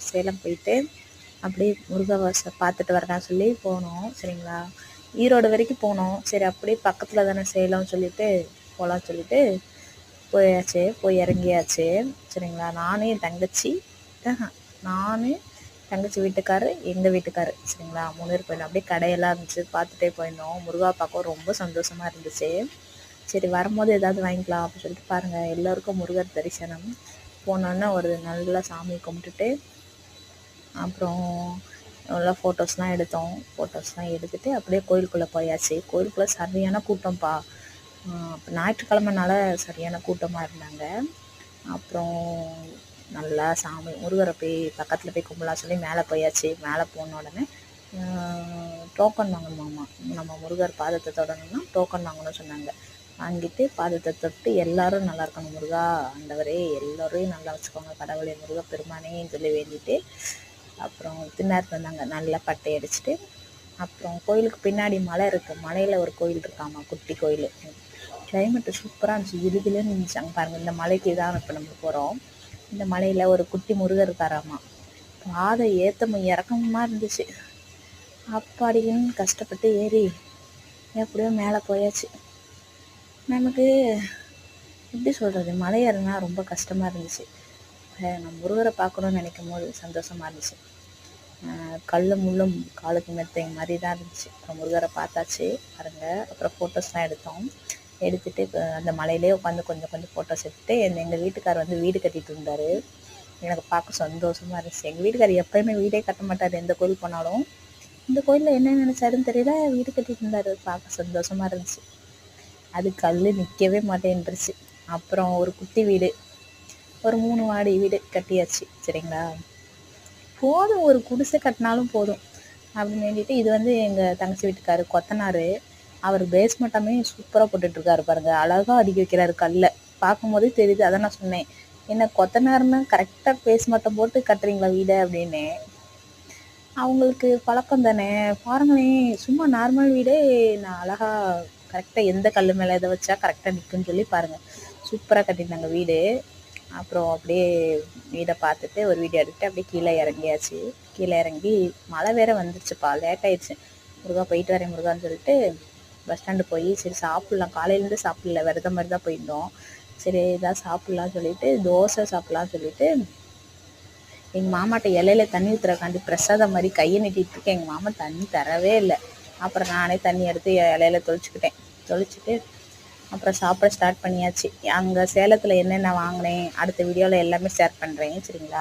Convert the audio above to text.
சேலம் போயிட்டு அப்படியே முருகவாசை பார்த்துட்டு வரலான்னு சொல்லி போனோம். சரிங்களா, ஈரோடு வரைக்கும் போனோம். சரி அப்படியே பக்கத்தில் தானே சேலம்னு சொல்லிட்டு போகலான்னு சொல்லிட்டு போயாச்சு. போய் இறங்கியாச்சு. சரிங்களா, நானும் என் தங்கச்சி நான் தங்கச்சி வீட்டுக்காரு, எங்கள் வீட்டுக்காரு, சரிங்களா, 3 பேர் போயிருந்தோம். அப்படியே கடையெல்லாம் இருந்துச்சு, பார்த்துட்டே போயிருந்தோம். முருகா பார்க்க ரொம்ப சந்தோஷமாக இருந்துச்சு. சரி வரும்போது ஏதாவது வாங்கிக்கலாம் அப்படின்னு சொல்லிட்டு பாருங்கள், எல்லோருக்கும் முருகர் தரிசனம். போனோன்னே ஒரு நல்லா சாமி கும்பிட்டுட்டு அப்புறம் நல்லா ஃபோட்டோஸ்லாம் எடுத்தோம். ஃபோட்டோஸ்லாம் எடுத்துகிட்டு அப்படியே கோயிலுக்குள்ளே போயாச்சு. கோயிலுக்குள்ளே சரியான கூட்டம்ப்பா. ஞாயிற்றுக்கிழமைனால சரியான கூட்டமாக இருந்தாங்க. அப்புறம் நல்லா சாமி முருகரை போய் பக்கத்தில் போய் கும்பலாம் சொல்லி மேலே போயாச்சு. மேலே போன உடனே டோக்கன் வாங்கணுமாம்மா. நம்ம முருகர் பாதத்தை தொடணும்னா டோக்கன் வாங்கணும்னு சொன்னாங்க. வாங்கிட்டு பாதத்தை தொட்டு எல்லாரும் நல்லா இருக்கணும் முருகா ஆண்டவரே, எல்லோரையும் நல்லா வச்சுக்கோங்க கடவுளே, முருக பெருமானேன்னு சொல்லி வேண்டிட்டு அப்புறம் தின்னார் வந்தாங்க. நல்லா பட்டை அடிச்சுட்டு அப்புறம் கோயிலுக்கு பின்னாடி மலை இருக்குது. மலையில் ஒரு கோயில் இருக்காமா, குட்டி கோயில். கிளைமேட்டு சூப்பராக இருந்துச்சு, இருதுலேன்னு இருந்துச்சு. அங்கே பாருங்கள், இந்த மலைக்கு தான் இப்போ நம்ம போகிறோம். இந்த மலையில் ஒரு குட்டி முருகர் இருக்காராமா. பாதை ஏற்றமும் இறக்கமுமா இருந்துச்சு. அப்பாடின்னு கஷ்டப்பட்டு ஏறி எப்படியோ மேலே போயாச்சு. நமக்கு எப்படி சொல்கிறது, மலை ஏறினா ரொம்ப கஷ்டமாக இருந்துச்சு. நம்ம முருகரை பார்க்கணுன்னு நினைக்கும் போது சந்தோஷமாக இருந்துச்சு. கல் முள்ளும் காலுக்கு மெத்தை மாதிரி தான் இருந்துச்சு. அப்புறம் முருகரை பார்த்தாச்சு பாருங்கள். அப்புறம் ஃபோட்டோஸ்லாம் எடுத்தோம். எடுத்துகிட்டு அந்த மலையிலே உட்காந்து கொஞ்சம் கொஞ்சம் ஃபோட்டோஸ் எடுத்துகிட்டு எங்கள் வீட்டுக்கார் வந்து வீடு கட்டிகிட்டு இருந்தார். எனக்கு பார்க்க சந்தோஷமாக இருந்துச்சு. எங்கள் வீட்டுக்கார் எப்போயுமே வீடே கட்ட மாட்டார், எந்த கோயில் போனாலும். இந்த கோயிலில் என்ன நினச்சாருன்னு தெரியல, வீடு கட்டிகிட்டு இருந்தார். பார்க்க சந்தோஷமாக இருந்துச்சு. அது கல் நிற்கவே மாட்டேன்ருச்சு. அப்புறம் ஒரு குட்டி வீடு, ஒரு 3 மாடி வீடு கட்டியாச்சு. சரிங்களா, போதும் ஒரு குடிசை கட்டினாலும் போதும் அப்படின்னு வேண்டிட்டு, இது வந்து எங்கள் தங்கச்சி வீட்டுக்காரு கொத்தனார். அவர் பேஸ்மெண்ட்டாமே சூப்பராக போட்டுட்ருக்காரு பாருங்கள். அழகாக அடுக்கி வைக்கிறாரு கல்லை. பார்க்கும்போதே தெரியுது. அதான் நான் சொன்னேன், என்ன கொத்தனார்னு கரெக்டாக பேஸ்மெண்ட்டை போட்டு கட்டுறீங்களா வீடை அப்படின்னு. அவங்களுக்கு பழக்கம் தானே. பாருங்களேன், சும்மா நார்மல் வீடே நான் அழகாக கரெக்டாக எந்த கல் மேலே இதை வச்சா கரெக்டாக நிற்குன்னு சொல்லி பாருங்கள், சூப்பராக கட்டியிருந்தாங்க வீடு. அப்புறம் அப்படியே வீடை பார்த்துட்டு ஒரு வீடியோ எடுத்துகிட்டு அப்படியே கீழே இறங்கியாச்சு. கீழே இறங்கி மழை வேறு வந்துருச்சுப்பா, லேட் ஆயிடுச்சு. முருகா போயிட்டு வரேன் முருகான்னு சொல்லிட்டு பஸ் ஸ்டாண்டு போய் சரி சாப்பிட்லாம், காலையிலேருந்து சாப்பிடல, விரத மாதிரி தான் போயிருந்தோம். சரி ஏதாவது சாப்பிட்லான்னு சொல்லிட்டு தோசை சாப்பிட்லான்னு சொல்லிட்டு எங்கள் மாமாட்ட இலையில தண்ணி ஊற்றுறக்காண்டி பிரசாதம் மாதிரி கையை நீட்டிகிட்டு இருக்கேன். எங்கள் மாமா தண்ணி தரவே இல்லை. அப்புறம் நானே தண்ணி எடுத்து இலையில தொளிச்சுட்டு அப்புறம் சாப்பிட ஸ்டார்ட் பண்ணியாச்சு. அங்கே சேலத்தில் என்னென்ன வாங்கினேன் அடுத்த வீடியோவில் எல்லாமே ஷேர் பண்ணுறேன். சரிங்களா.